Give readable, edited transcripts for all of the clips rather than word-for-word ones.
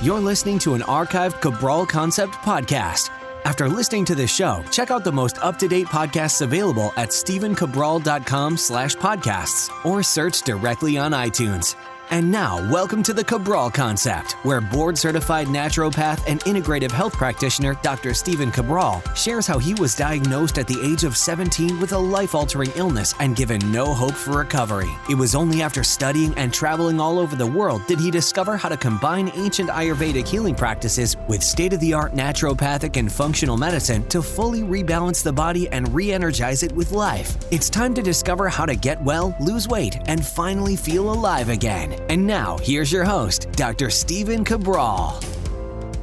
You're listening to an archived Cabral Concept podcast. After listening to this show, check out the most up-to-date podcasts available at stephencabral.com/podcasts or search directly on iTunes. And now, welcome to the Cabral Concept, where board-certified naturopath and integrative health practitioner Dr. Stephen Cabral shares how he was diagnosed at the age of 17 with a life-altering illness and given no hope for recovery. It was only after studying and traveling all over the world did he discover how to combine ancient Ayurvedic healing practices with state-of-the-art naturopathic and functional medicine to fully rebalance the body and re-energize it with life. It's time to discover how to get well, lose weight, and finally feel alive again. And now, here's your host, Dr. Stephen Cabral.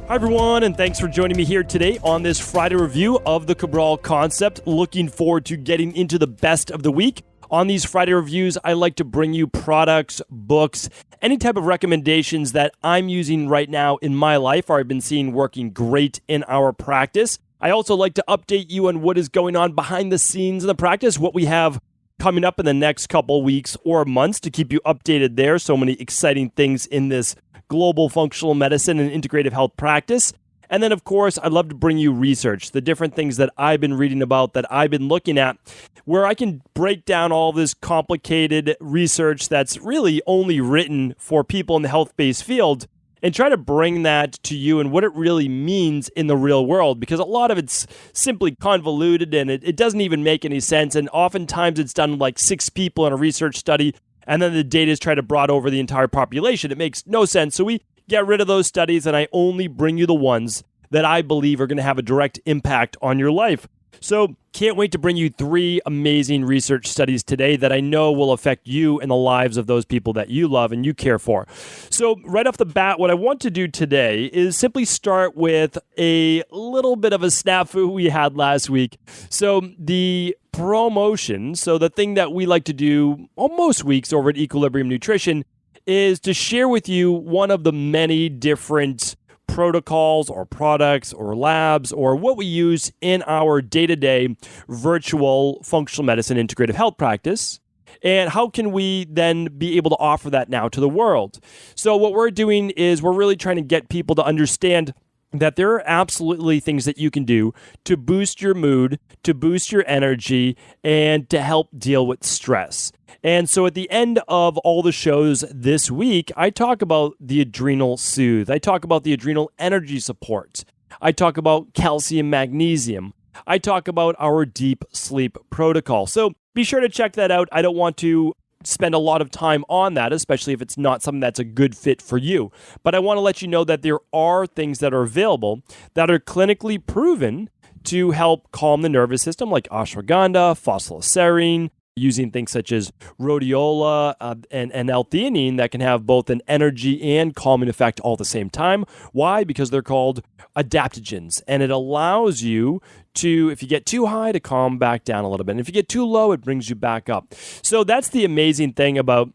Hi, everyone, and thanks for joining me here today on this Friday review of the Cabral Concept. Looking forward to getting into the best of the week. On these Friday reviews, I like to bring you products, books, any type of recommendations that I'm using right now in my life or I've been seeing working great in our practice. I also like to update you on what is going on behind the scenes in the practice, what we have coming up in the next couple weeks or months to keep you updated there. So many exciting things in this global functional medicine and integrative health practice. And then, of course, I'd love to bring you research, the different things that I've been reading about, that I've been looking at, where I can break down all this complicated research that's really only written for people in the health-based field and try to bring that to you and what it really means in the real world, because a lot of it's simply convoluted and it doesn't even make any sense. And oftentimes it's done like 6 people in a research study, and then the data is tried to brought over the entire population. It makes no sense. So we get rid of those studies, and I only bring you the ones that I believe are going to have a direct impact on your life. So can't wait to bring you 3 amazing research studies today that I know will affect you and the lives of those people that you love and you care for. So right off the bat, what I want to do today is simply start with a little bit of a snafu we had last week. So the promotion, so the thing that we like to do most weeks over at Equilibrium Nutrition is to share with you one of the many different protocols or products or labs or what we use in our day-to-day virtual functional medicine integrative health practice, and how can we then be able to offer that now to the world. So what we're doing is we're really trying to get people to understand that there are absolutely things that you can do to boost your mood, to boost your energy, and to help deal with stress. And so at the end of all the shows this week, I talk about the adrenal soothe. I talk about the adrenal energy support. I talk about calcium, magnesium. I talk about our deep sleep protocol. So be sure to check that out. I don't want to spend a lot of time on that, especially if it's not something that's a good fit for you. But I want to let you know that there are things that are available that are clinically proven to help calm the nervous system, like ashwagandha, phosphoserine, using things such as rhodiola and L-theanine that can have both an energy and calming effect all at the same time. Why? Because they're called adaptogens, and it allows you to, if you get too high, to calm back down a little bit. And if you get too low, it brings you back up. So that's the amazing thing about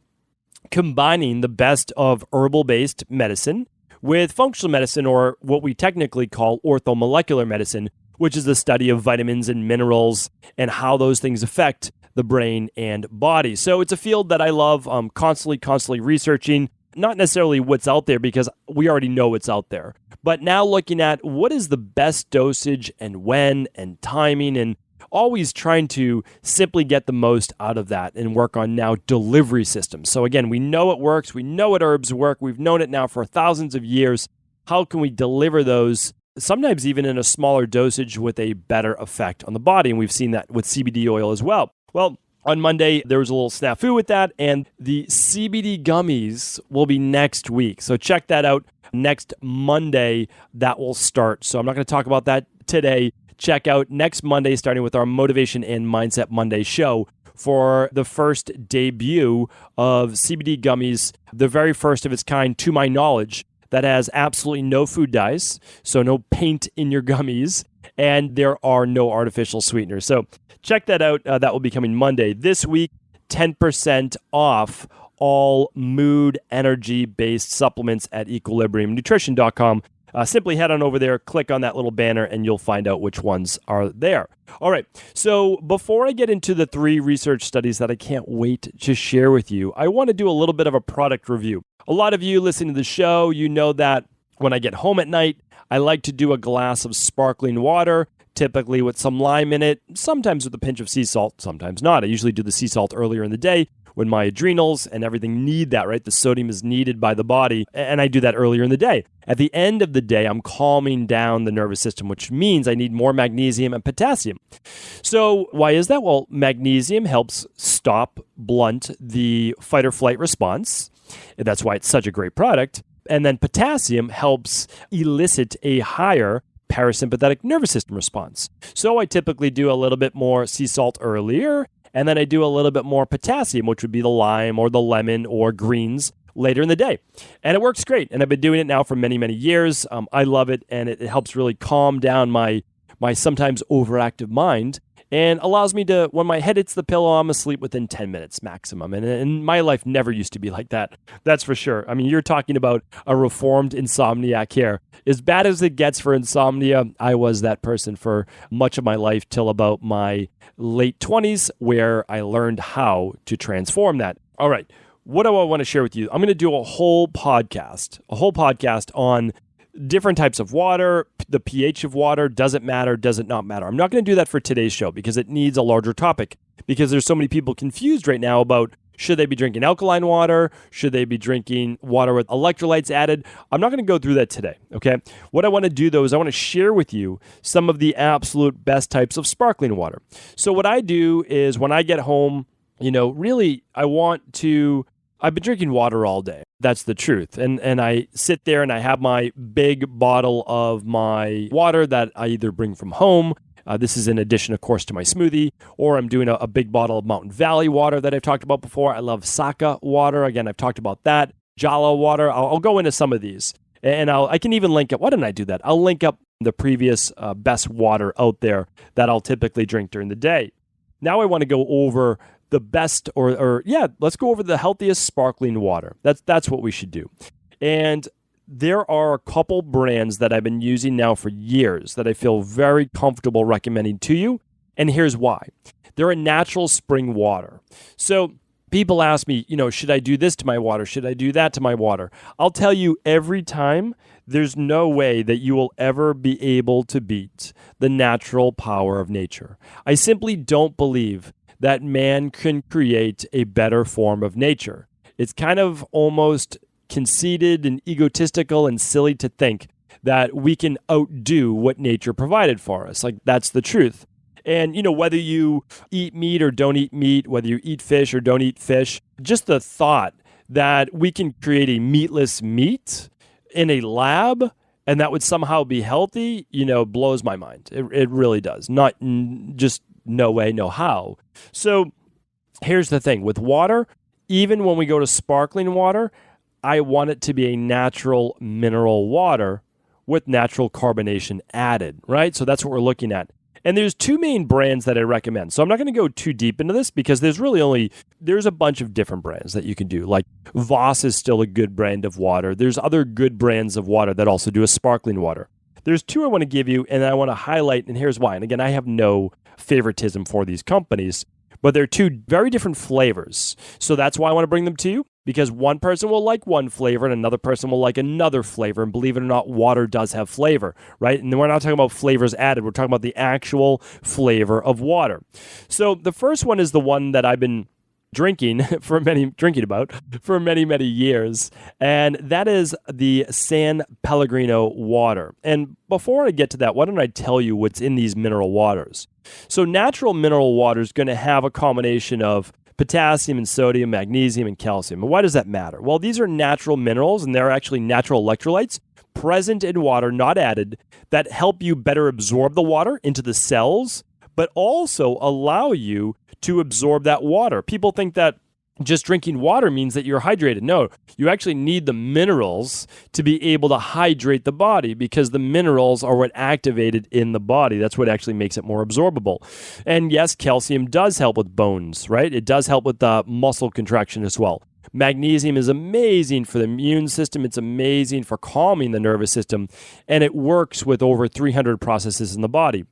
combining the best of herbal-based medicine with functional medicine, or what we technically call orthomolecular medicine, which is the study of vitamins and minerals and how those things affect the brain and body. So it's a field that I love, constantly researching, not necessarily what's out there because we already know what's out there, but now looking at what is the best dosage and when and timing, and always trying to simply get the most out of that and work on now delivery systems. So again, we know it works. We know what herbs work. We've known it now for thousands of years. How can we deliver those, sometimes even in a smaller dosage, with a better effect on the body? And we've seen that with CBD oil as well. Well, on Monday, there was a little snafu with that, and the CBD gummies will be next week. So check that out. Next Monday, that will start. So I'm not going to talk about that today. Check out next Monday, starting with our Motivation and Mindset Monday show for the first debut of CBD gummies, the very first of its kind, to my knowledge, that has absolutely no food dyes, so no paint in your gummies, and there are no artificial sweeteners. So check that out. That will be coming Monday. This week, 10% off all mood energy-based supplements at equilibriumnutrition.com. Simply head on over there, click on that little banner, and you'll find out which ones are there. All right, so before I get into the 3 research studies that I can't wait to share with you, I want to do a little bit of a product review. A lot of you listening to the show, you know that When I get home at night, I like to do a glass of sparkling water, typically with some lime in it, sometimes with a pinch of sea salt, sometimes not. I usually do the sea salt earlier in the day when my adrenals and everything need that, right? The sodium is needed by the body, and I do that earlier in the day. At the end of the day, I'm calming down the nervous system, which means I need more magnesium and potassium. So why is that? Well, magnesium helps blunt the fight or flight response. That's why it's such a great product. And then potassium helps elicit a higher parasympathetic nervous system response. So I typically do a little bit more sea salt earlier, and then I do a little bit more potassium, which would be the lime or the lemon or greens later in the day. And it works great. And I've been doing it now for many, many years. I love it, and it helps really calm down my sometimes overactive mind and allows me to, when my head hits the pillow, I'm asleep within 10 minutes maximum. And my life never used to be like that. That's for sure. I mean, you're talking about a reformed insomniac here. As bad as it gets for insomnia, I was that person for much of my life till about my late 20s, where I learned how to transform that. All right. What do I want to share with you? I'm going to do a whole podcast on different types of water, the pH of water, does it matter, does it not matter? I'm not going to do that for today's show because it needs a larger topic, because there's so many people confused right now about should they be drinking alkaline water, should they be drinking water with electrolytes added. I'm not going to go through that today, okay? What I want to do though is I want to share with you some of the absolute best types of sparkling water. So what I do is when I get home, really I've been drinking water all day. That's the truth. And I sit there and I have my big bottle of my water that I either bring from home. This is in addition, of course, to my smoothie, or I'm doing a big bottle of Mountain Valley water that I've talked about before. I love Saka water. Again, I've talked about that. Jala water. I'll go into some of these. And I can even link up. Why didn't I do that? I'll link up the previous best water out there that I'll typically drink during the day. Now I want to go over the best, let's go over the healthiest sparkling water. That's what we should do. And there are a couple brands that I've been using now for years that I feel very comfortable recommending to you. And here's why. They're a natural spring water. So people ask me, should I do this to my water? Should I do that to my water? I'll tell you every time, there's no way that you will ever be able to beat the natural power of nature. I simply don't believe that man can create a better form of nature. It's kind of almost conceited and egotistical and silly to think that we can outdo what nature provided for us. Like, that's the truth. And, whether you eat meat or don't eat meat, whether you eat fish or don't eat fish, just the thought that we can create a meatless meat in a lab and that would somehow be healthy, blows my mind. It really does. Not just no way, no how. So here's the thing. With water, even when we go to sparkling water, I want it to be a natural mineral water with natural carbonation added, right? So that's what we're looking at. And there's two main brands that I recommend. So I'm not going to go too deep into this because there's a bunch of different brands that you can do. Like Voss is still a good brand of water. There's other good brands of water that also do a sparkling water. There's two I want to give you and I want to highlight, and here's why. And again, I have no favoritism for these companies, but they're two very different flavors. So that's why I want to bring them to you, because one person will like one flavor and another person will like another flavor. And believe it or not, water does have flavor, right? And we're not talking about flavors added. We're talking about the actual flavor of water. So the first one is the one that I've been drinking about for many years, and that is the San Pellegrino water. And before I get to that, why don't I tell you what's in these mineral waters? So natural mineral water is going to have a combination of potassium and sodium, magnesium and calcium. And why does that matter? Well, these are natural minerals, and they're actually natural electrolytes present in water, not added, that help you better absorb the water into the cells, but also allow you to absorb that water. People think that just drinking water means that you're hydrated. No, you actually need the minerals to be able to hydrate the body, because the minerals are what activated in the body. That's what actually makes it more absorbable. And yes, calcium does help with bones, right? It does help with muscle contraction as well. Magnesium is amazing for the immune system. It's amazing for calming the nervous system, and it works with over 300 processes in the body.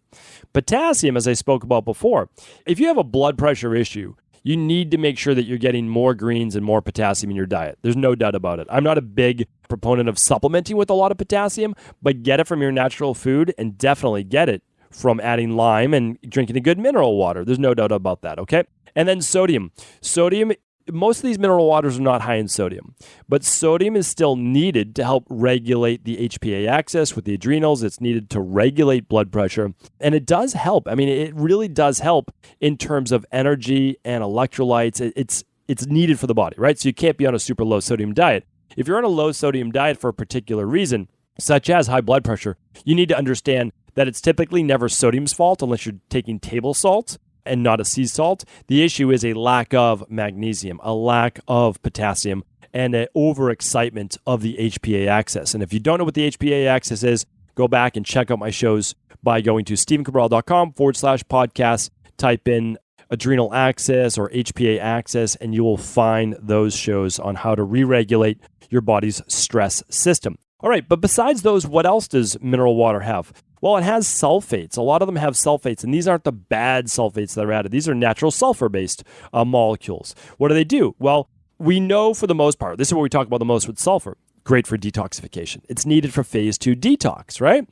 Potassium, as I spoke about before, if you have a blood pressure issue, you need to make sure that you're getting more greens and more potassium in your diet. There's no doubt about it. I'm not a big proponent of supplementing with a lot of potassium, but get it from your natural food and definitely get it from adding lime and drinking a good mineral water. There's no doubt about that, okay? And then sodium. Sodium, most of these mineral waters are not high in sodium, but sodium is still needed to help regulate the HPA axis with the adrenals. It's needed to regulate blood pressure, and it does help. I mean, it really does help in terms of energy and electrolytes. It's needed for the body, right? So you can't be on a super low sodium diet. If you're on a low sodium diet for a particular reason, such as high blood pressure, you need to understand that it's typically never sodium's fault unless you're taking table salt and not a sea salt. The issue is a lack of magnesium, a lack of potassium, and an overexcitement of the HPA axis. And if you don't know what the HPA axis is, go back and check out my shows by going to stephencabral.com/podcast, type in adrenal axis or HPA axis, and you will find those shows on how to re-regulate your body's stress system. All right, but besides those, what else does mineral water have? Well, it has sulfates. A lot of them have sulfates, and these aren't the bad sulfates that are added. These are natural sulfur-based molecules. What do? Well, we know for the most part, this is what we talk about the most with sulfur, great for detoxification. It's needed for phase 2 detox, right?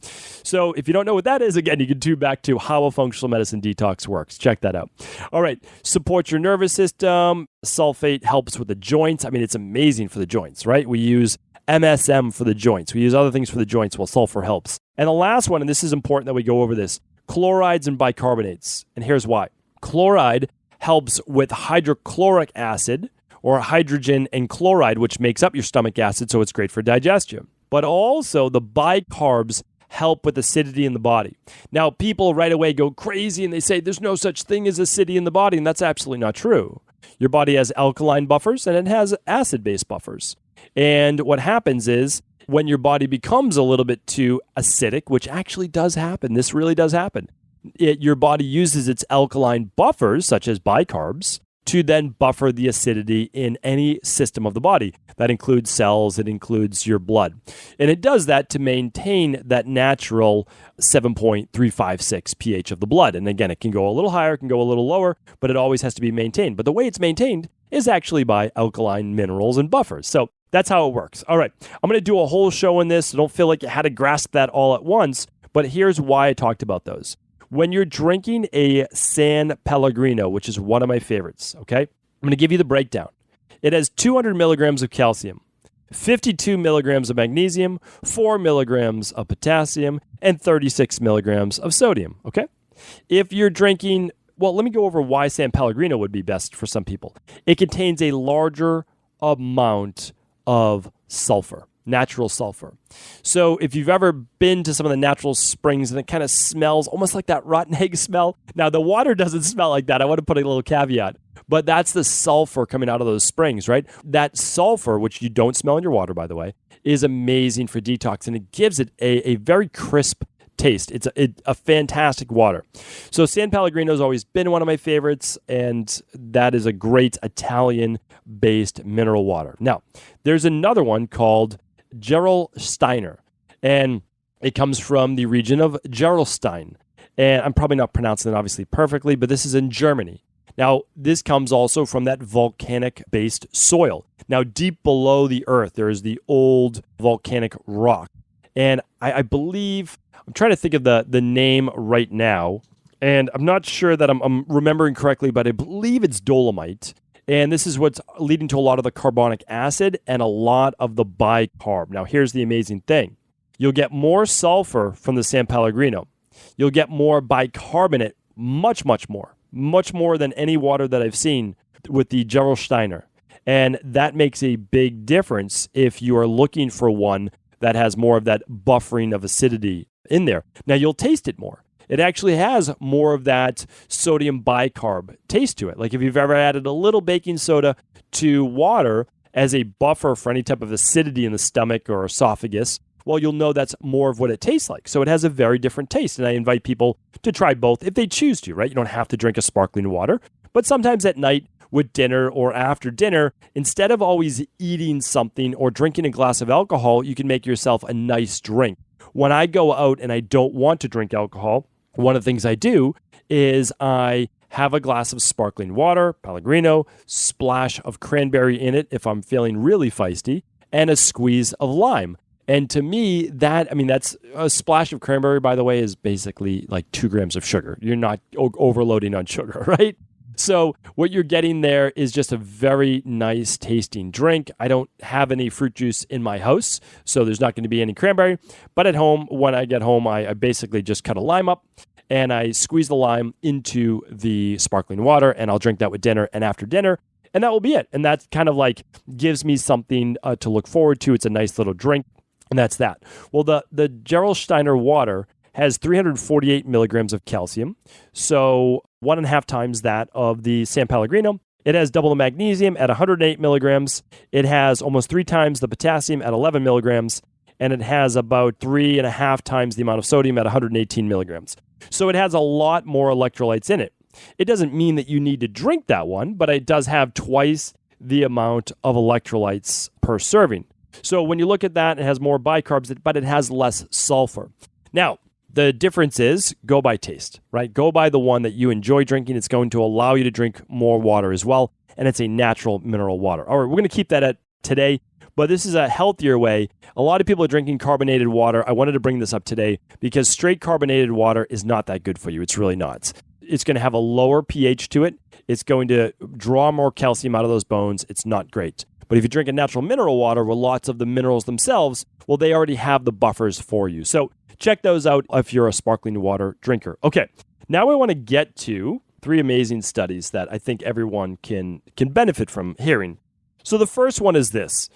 So if you don't know what that is, again, you can tune back to how a functional medicine detox works. Check that out. All right, supports your nervous system. Sulfate helps with the joints. I mean, it's amazing for the joints, right? We use MSM for the joints. We use other things for the joints while sulfur helps. And the last one, and this is important that we go over this, chlorides and bicarbonates. And here's why. Chloride helps with hydrochloric acid or hydrogen and chloride, which makes up your stomach acid, so it's great for digestion. But also the bicarbs help with acidity in the body. Now, people right away go crazy and they say there's no such thing as acidity in the body, and that's absolutely not true. Your body has alkaline buffers and it has acid-based buffers. And what happens is when your body becomes a little bit too acidic, which actually does happen, this really does happen, your body uses its alkaline buffers, such as bicarbs, to then buffer the acidity in any system of the body. That includes cells, it includes your blood. And it does that to maintain that natural 7.356 pH of the blood. And again, it can go a little higher, it can go a little lower, but it always has to be maintained. But the way it's maintained is actually by alkaline minerals and buffers. So that's how it works. All right, I'm going to do a whole show on this. So don't feel like you had to grasp that all at once, but here's why I talked about those. When you're drinking a San Pellegrino, which is one of my favorites, okay? I'm going to give you the breakdown. It has 200 milligrams of calcium, 52 milligrams of magnesium, 4 milligrams of potassium, and 36 milligrams of sodium, okay? If you're drinking, well, let me go over why San Pellegrino would be best for some people. It contains a larger amount of sulfur, natural sulfur. So if you've ever been to some of the natural springs and it kind of smells almost like that rotten egg smell. Now, the water doesn't smell like that. I want to put a little caveat, but that's the sulfur coming out of those springs, right? That sulfur, which you don't smell in your water, by the way, is amazing for detox, and it gives it a very crisp taste. It's a fantastic water. So San Pellegrino has always been one of my favorites, and that is a great Italian-based mineral water. Now, there's another one called Gerolsteiner, and it comes from the region of Gerolstein. And I'm probably not pronouncing it obviously perfectly, but this is in Germany. Now, this comes also from that volcanic-based soil. Now, deep below the earth, there is the old volcanic rock. And I believe, I'm trying to think of the name right now, and I'm not sure that I'm remembering correctly, but I believe it's dolomite. And this is what's leading to a lot of the carbonic acid and a lot of the bicarb. Now, here's the amazing thing. You'll get more sulfur from the San Pellegrino. You'll get more bicarbonate, much more than any water that I've seen with the Gerolsteiner. And that makes a big difference if you are looking for one that has more of that buffering of acidity in there. Now, you'll taste it more. It actually has more of that sodium bicarb taste to it. Like if you've ever added a little baking soda to water as a buffer for any type of acidity in the stomach or esophagus, well, you'll know that's more of what it tastes like. So it has a very different taste. And I invite people to try both if they choose to, right? You don't have to drink a sparkling water. But sometimes at night with dinner or after dinner, instead of always eating something or drinking a glass of alcohol, you can make yourself a nice drink. When I go out and I don't want to drink alcohol, one of the things I do is I have a glass of sparkling water, Pellegrino, splash of cranberry in it if I'm feeling really feisty, and a squeeze of lime. And to me, that's a splash of cranberry, by the way, is basically like 2 grams of sugar. You're not overloading on sugar, right? So what you're getting there is just a very nice tasting drink. I don't have any fruit juice in my house, so there's not going to be any cranberry. But at home, when I get home, I basically just cut a lime up and I squeeze the lime into the sparkling water, and I'll drink that with dinner and after dinner. And that will be it. And that kind of like gives me something to look forward to. It's a nice little drink. And that's that. Well, the Gerolsteiner water has 348 milligrams of calcium, so 1.5 times that of the San Pellegrino. It has double the magnesium at 108 milligrams. It has almost 3 times the potassium at 11 milligrams, and it has about 3.5 times the amount of sodium at 118 milligrams. So it has a lot more electrolytes in it. It doesn't mean that you need to drink that one, but it does have twice the amount of electrolytes per serving. So when you look at that, it has more bicarbs, but it has less sulfur. Now, the difference is go by taste, right? Go by the one that you enjoy drinking. It's going to allow you to drink more water as well, and it's a natural mineral water. All right, we're going to keep that at today, but this is a healthier way. A lot of people are drinking carbonated water. I wanted to bring this up today because straight carbonated water is not that good for you. It's really not. It's going to have a lower pH to it. It's going to draw more calcium out of those bones. It's not great. But if you drink a natural mineral water with lots of the minerals themselves, well, they already have the buffers for you. So check those out if you're a sparkling water drinker. Okay, now I want to get to 3 amazing studies that I think everyone can benefit from hearing. So the first one is this,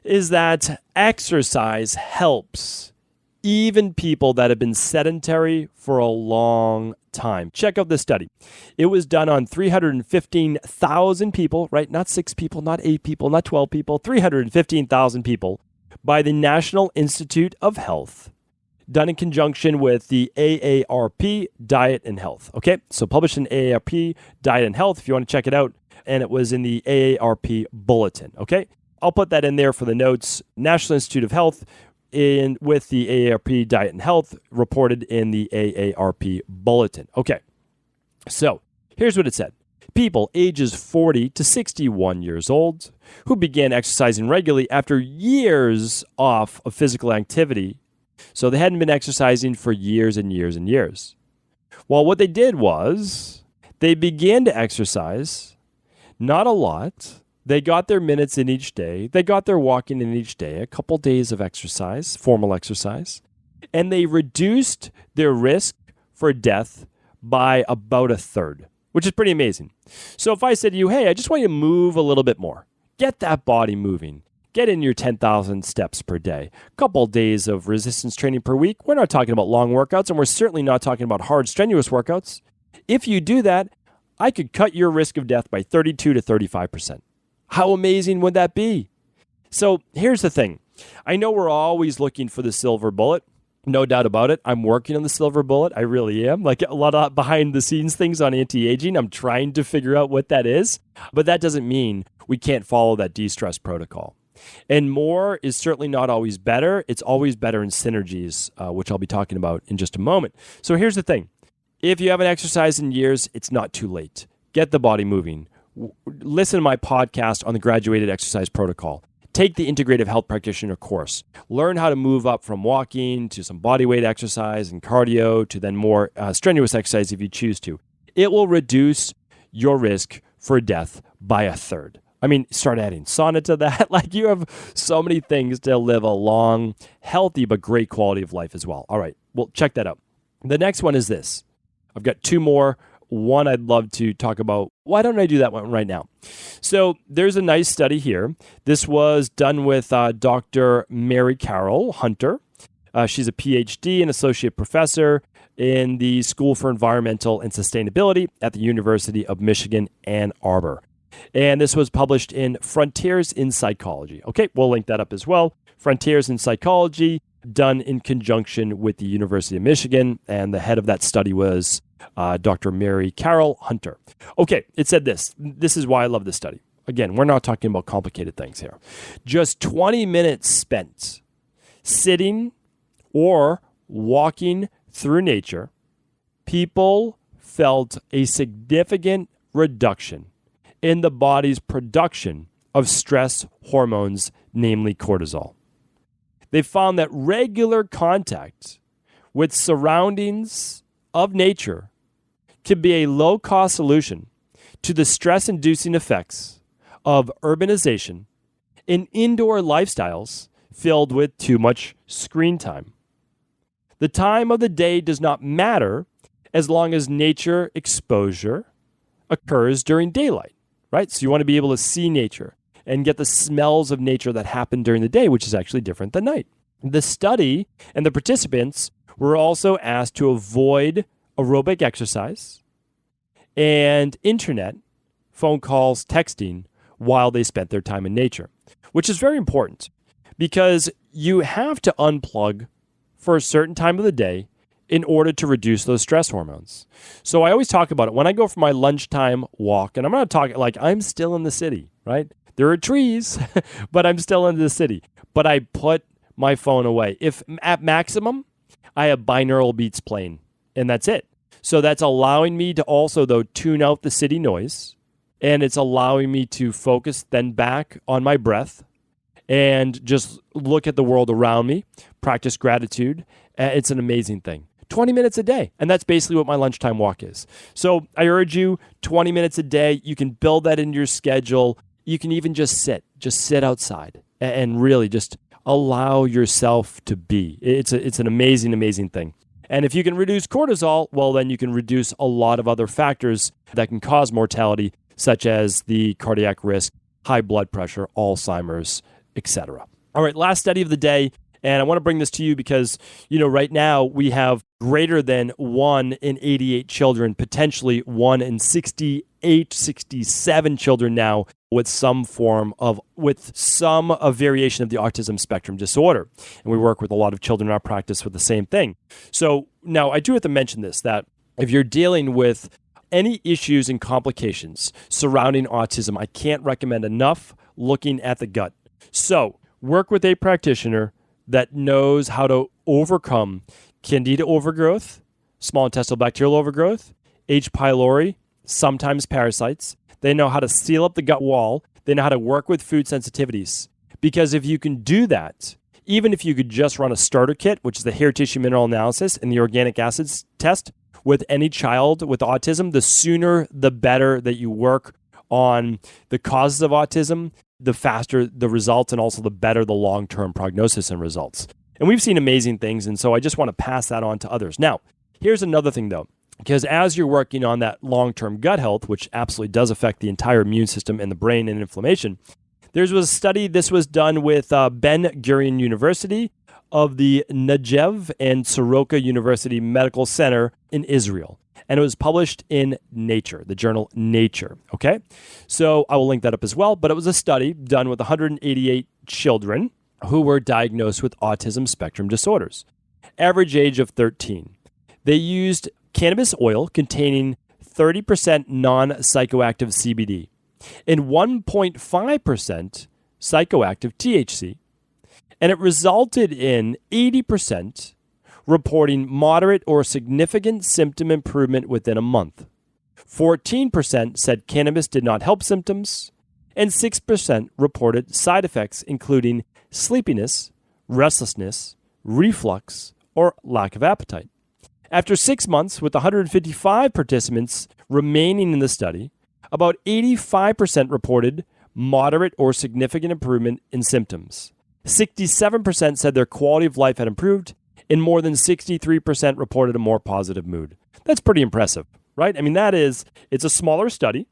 is that exercise helps even people that have been sedentary for a long time. Check out this study. It was done on 315,000 people, right? Not 6 people, not 8 people, not 12 people, 315,000 people by the National Institute of Health, done in conjunction with the AARP Diet and Health. Okay, so published in AARP Diet and Health if you want to check it out, and it was in the AARP Bulletin. Okay, I'll put that in there for the notes. National Institute of Health with the AARP Diet and Health reported in the AARP Bulletin. Okay, so here's what it said. People ages 40 to 61 years old who began exercising regularly after years off of physical activity. So they hadn't been exercising for years and years and years. Well, what they did was they began to exercise, not a lot. They got their minutes in each day. They got their walking in each day, a couple days of exercise, formal exercise, and they reduced their risk for death by about 1/3, which is pretty amazing. So if I said to you, hey, I just want you to move a little bit more, get that body moving, get in your 10,000 steps per day, a couple days of resistance training per week. We're not talking about long workouts, and we're certainly not talking about hard, strenuous workouts. If you do that, I could cut your risk of death by 32 to 35%. How amazing would that be? So here's the thing. I know we're always looking for the silver bullet. No doubt about it. I'm working on the silver bullet. I really am. Like a lot of behind the scenes things on anti-aging. I'm trying to figure out what that is. But that doesn't mean we can't follow that de-stress protocol. And more is certainly not always better. It's always better in synergies, which I'll be talking about in just a moment. So here's the thing. If you haven't exercised in years, it's not too late. Get the body moving. Listen to my podcast on the graduated exercise protocol. Take the integrative health practitioner course. Learn how to move up from walking to some body weight exercise and cardio to then more strenuous exercise if you choose to. It will reduce your risk for death by 1/3. I mean, start adding sauna to that. Like you have so many things to live a long, healthy, but great quality of life as well. All right, well, check that out. The next one is this. I've got 2 more. One I'd love to talk about. Why don't I do that one right now? So there's a nice study here. This was done with Dr. Mary Carol Hunter. She's a PhD and associate professor in the School for Environmental and Sustainability at the University of Michigan, Ann Arbor. And this was published in Frontiers in Psychology. Okay, we'll link that up as well. Frontiers in Psychology, done in conjunction with the University of Michigan. And the head of that study was Dr. Mary Carol Hunter. Okay, it said this. This is why I love this study. Again, we're not talking about complicated things here. Just 20 minutes spent sitting or walking through nature, people felt a significant reduction in the body's production of stress hormones, namely cortisol. They found that regular contact with surroundings of nature can be a low-cost solution to the stress-inducing effects of urbanization and indoor lifestyles filled with too much screen time. The time of the day does not matter as long as nature exposure occurs during daylight, right? So you want to be able to see nature and get the smells of nature that happen during the day, which is actually different than night. The study and the participants were also asked to avoid aerobic exercise and internet, phone calls, texting while they spent their time in nature, which is very important because you have to unplug for a certain time of the day in order to reduce those stress hormones. So I always talk about it when I go for my lunchtime walk, and I'm not talking like I'm still in the city, right? There are trees, but I'm still in the city. But I put my phone away. If at maximum, I have binaural beats playing, and that's it. So that's allowing me to also, though, tune out the city noise, and it's allowing me to focus then back on my breath and just look at the world around me, practice gratitude. It's an amazing thing. 20 minutes a day, and that's basically what my lunchtime walk is. So I urge you, 20 minutes a day. You can build that into your schedule. You can even just sit outside and really just allow yourself to be. It's an amazing, amazing thing. And if you can reduce cortisol, well, then you can reduce a lot of other factors that can cause mortality, such as the cardiac risk, high blood pressure, Alzheimer's, etc. All right, last study of the day. And I want to bring this to you because, right now we have greater than 1 in 88 children, potentially 1 in 68, 67 children now with some variation of the autism spectrum disorder. And we work with a lot of children in our practice with the same thing. So now I do have to mention this, that if you're dealing with any issues and complications surrounding autism, I can't recommend enough looking at the gut. So work with a practitioner that knows how to overcome candida overgrowth, small intestinal bacterial overgrowth, H. pylori, sometimes parasites. They know how to seal up the gut wall. They know how to work with food sensitivities. Because if you can do that, even if you could just run a starter kit, which is the hair tissue mineral analysis and the organic acids test with any child with autism, the sooner the better that you work on the causes of autism, the faster the results, and also the better the long-term prognosis and results. And we've seen amazing things, and so I just want to pass that on to others. Now, here's another thing, though, because as you're working on that long-term gut health, which absolutely does affect the entire immune system and the brain and inflammation, there was a study, this was done with Ben Gurion University of the Negev and Soroka University Medical Center in Israel. And it was published in Nature, the journal Nature, okay? So I will link that up as well. But it was a study done with 188 children who were diagnosed with autism spectrum disorders, average age of 13. They used cannabis oil containing 30% non-psychoactive CBD and 1.5% psychoactive THC. And it resulted in 80% reporting moderate or significant symptom improvement within a month. 14% said cannabis did not help symptoms, and 6% reported side effects including sleepiness, restlessness, reflux, or lack of appetite. After 6 months, with 155 participants remaining in the study, about 85% reported moderate or significant improvement in symptoms. 67% said their quality of life had improved, and more than 63% reported a more positive mood. That's pretty impressive, right? I mean, it's a smaller study,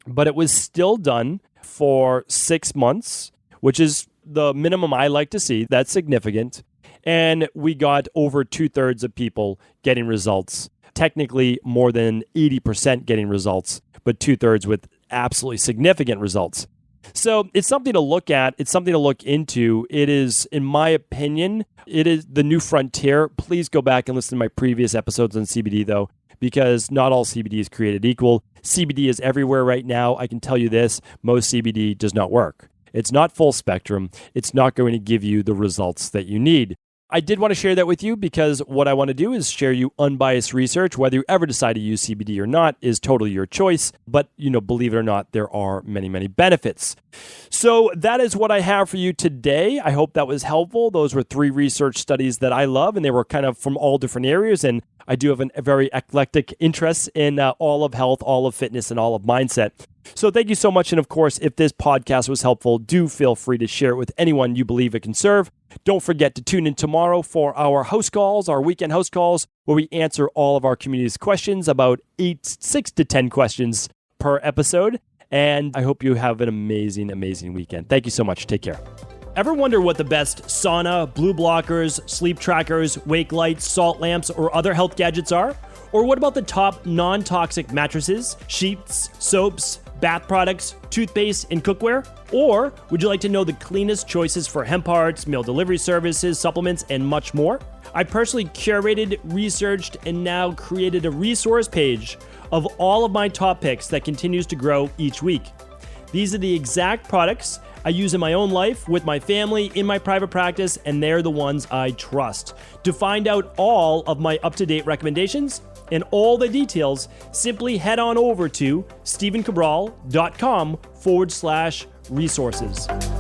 but it was still done for 6 months, which is the minimum I like to see. That's significant. And we got over 2/3 of people getting results, technically more than 80% getting results, but 2/3 with absolutely significant results. So it's something to look at. It's something to look into. It is, in my opinion, it is the new frontier. Please go back and listen to my previous episodes on CBD, though, because not all CBD is created equal. CBD is everywhere right now. I can tell you this, most CBD does not work. It's not full spectrum. It's not going to give you the results that you need. I did want to share that with you because what I want to do is share you unbiased research. Whether you ever decide to use CBD or not is totally your choice. But, believe it or not, there are many, many benefits. So that is what I have for you today. I hope that was helpful. Those were 3 research studies that I love, and they were kind of from all different areas. And I do have a very eclectic interest in all of health, all of fitness, and all of mindset. So thank you so much. And of course, if this podcast was helpful, do feel free to share it with anyone you believe it can serve. Don't forget to tune in tomorrow for our host calls, our weekend host calls, where we answer all of our community's questions, about 6 to 10 questions per episode. And I hope you have an amazing, amazing weekend. Thank you so much. Take care. Ever wonder what the best sauna, blue blockers, sleep trackers, wake lights, salt lamps, or other health gadgets are? Or what about the top non-toxic mattresses, sheets, soaps, bath products, toothpaste, and cookware? Or would you like to know the cleanest choices for hemp parts, meal delivery services, supplements, and much more? I personally curated, researched, and now created a resource page of all of my top picks that continues to grow each week. These are the exact products I use in my own life, with my family, in my private practice, and they're the ones I trust. To find out all of my up-to-date recommendations and all the details, simply head on over to stephencabral.com/resources.